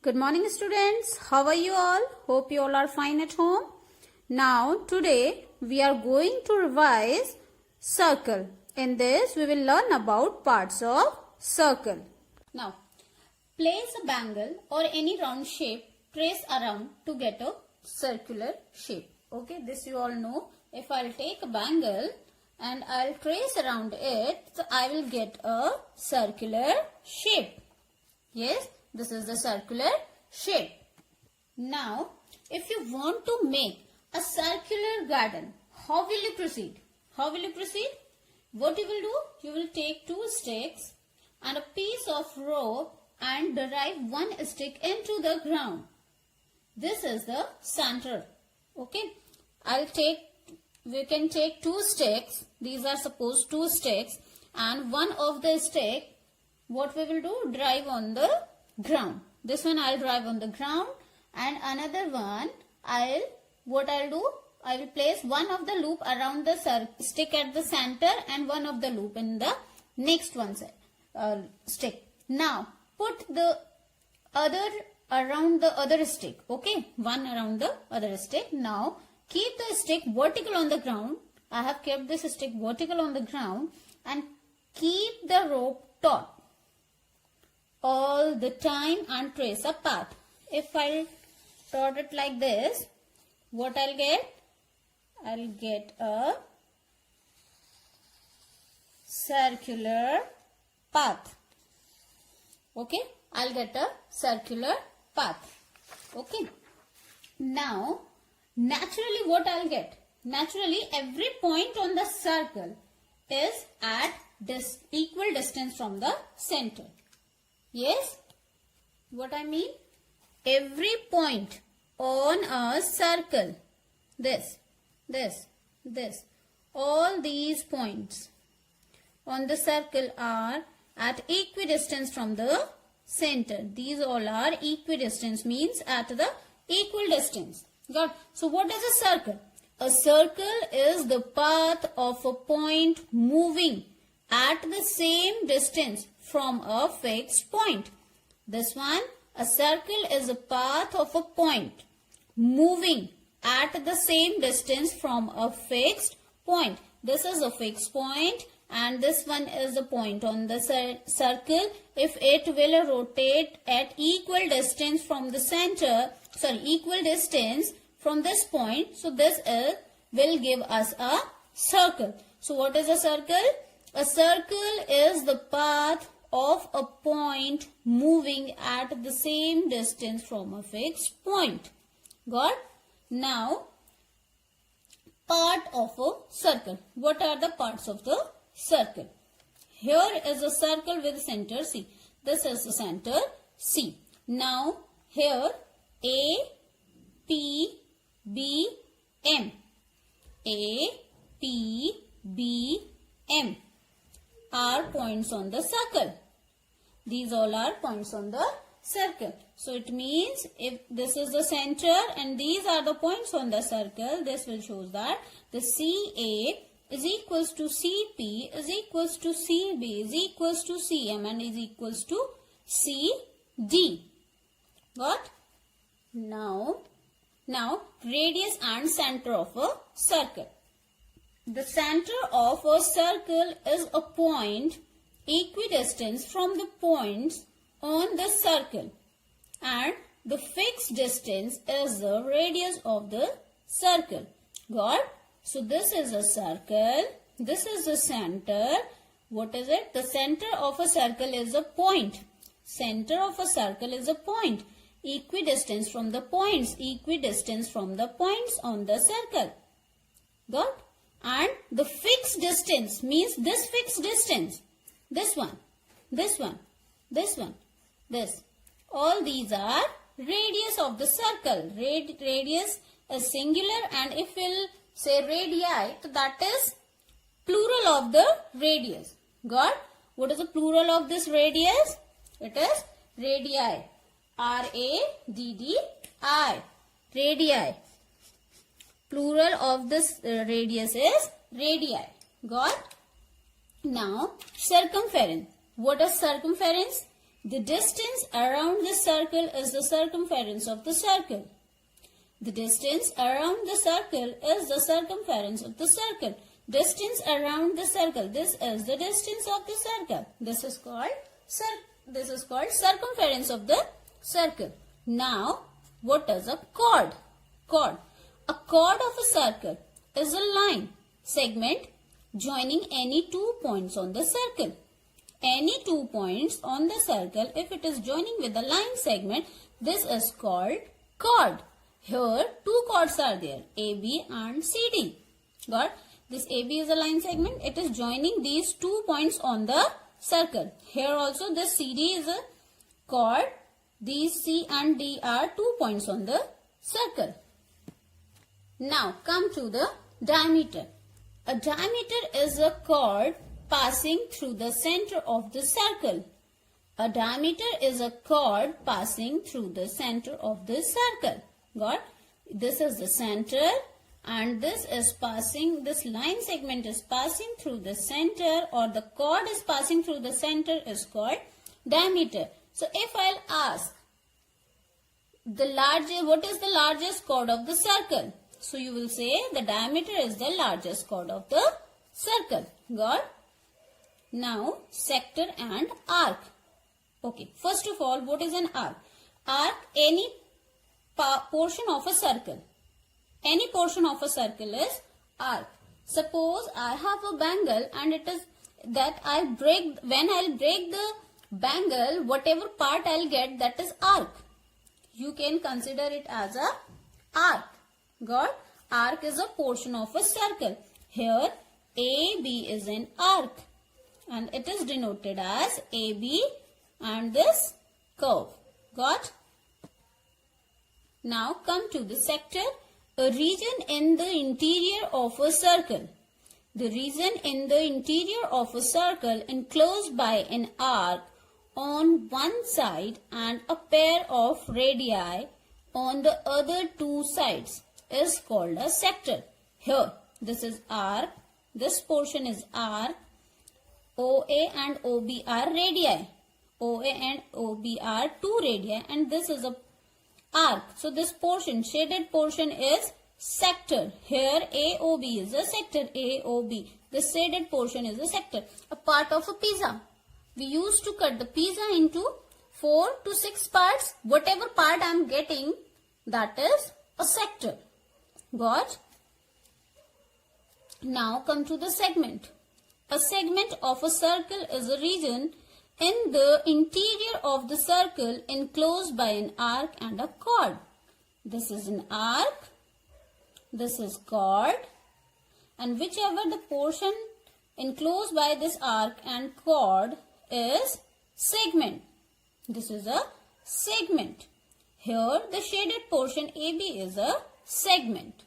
Good morning students. How are you all? Hope you all are fine at home. Now today we are going to revise circle. In this we will learn about parts of circle. Now place a bangle or any round shape, trace around to get a circular shape. Okay, this you all know. If I'll take a bangle and I'll trace around it, so I will get a circular shape. Yes, this is the circular shape. Now, if you want to make a circular garden, how will you proceed? How will you proceed? What you will do? You will take two sticks and a piece of rope and drive one stick into the ground. This is the center. Okay. We can take two sticks. These are suppose two sticks, and one of the stick, what we will do? Drive on the ground. This one I'll drive on the ground, and another one I will place one of the loop around the stick at the center and one of the loop in the next one stick. Now put the other around the other stick. Okay, one around the other stick. Now keep the stick vertical on the ground. I have kept this stick vertical on the ground and keep the rope taut all the time and trace a path. If I taut it like this, what I'll get? I'll get a circular path. Okay, I'll get a circular path. Okay. Now, naturally what I'll get? Naturally, every point on the circle is at this equal distance from the center. Yes? What I mean? Every point on a circle, this, all these points on the circle are at equidistance from the center. These all are equidistance, means at the equal distance. Got? So what is a circle? A circle is the path of a point moving at the same distance from a fixed point. This one, a circle is a path of a point moving at the same distance from a fixed point. This is a fixed point and this one is a point on the circle. If it will rotate at equal distance from the center, equal distance from this point, so this will give us a circle. So what is a circle? A circle is the path of a point moving at the same distance from a fixed point. Got? Now, part of a circle. What are the parts of the circle? Here is a circle with center C. This is the center C. Now, here A, P, B, M. A, P, B, M are points on the circle. These all are points on the circle. So it means if this is the center and these are the points on the circle, this will show that the CA is equals to CP is equals to CB is equals to CM and is equals to CD. Got? Now radius and center of a circle. The center of a circle is a point equidistant from the points on the circle, and the fixed distance is the radius of the circle. Got? So this is a circle. This is the center. What is it? The center of a circle is a point. Center of a circle is a point. Equidistance from the points. Equidistance from the points on the circle. Got? And the fixed distance means this fixed distance. This one. This one. This one. This. All these are radius of the circle. Radius is singular, and if we'll say radii, that is plural of the radius. Got? What is the plural of this radius? It is radii. R-A-D-D-I. Radii. Plural of this radius is radii. Got? Now, circumference. What is circumference? The distance around the circle is the circumference of the circle. The distance around the circle is the circumference of the circle. Distance around the circle. This is the distance of the circle. This is called circumference of the circle. Now, what is a chord? Chord. A chord of a circle is a line segment joining any 2 points on the circle. Any 2 points on the circle, if it is joining with the line segment, this is called chord. Here, 2 chords are there, AB and CD. Got? This AB is a line segment. It is joining these 2 points on the circle. Here also, this CD is a chord. These C and D are 2 points on the circle. Now, come to the diameter. A diameter is a chord passing through the center of the circle. A diameter is a chord passing through the center of the circle. Got? This is the center and this line segment is passing through the center, or the chord is passing through the center, is called diameter. So if I'll ask what is the largest chord of the circle? So you will say the diameter is the largest chord of the circle. Got? Now, sector and arc. Okay, first of all, what is an arc? Arc, any portion of a circle. Any portion of a circle is arc. Suppose I have a bangle and it is that when I'll break the bangle, whatever part I'll get, that is arc. You can consider it as a arc. Got? Arc is a portion of a circle. Here, AB is an arc. And it is denoted as AB and this curve. Got? Now come to the sector. A region in the interior of a circle. The region in the interior of a circle enclosed by an arc on one side and a pair of radii on the other 2 sides is called a sector. Here, this is arc. This portion is arc. OA and OB are radii. OA and OB are 2 radii, and this is a arc. So this portion, shaded portion, is sector. Here AOB is a sector. AOB. This shaded portion is a sector. A part of a pizza. We used to cut the pizza into 4 to 6 parts. Whatever part I am getting, that is a sector. Got? Now come to the segment. A segment of a circle is a region in the interior of the circle enclosed by an arc and a chord. This is an arc. This is chord. And whichever the portion enclosed by this arc and chord is segment. This is a segment. Here the shaded portion AB is a segment.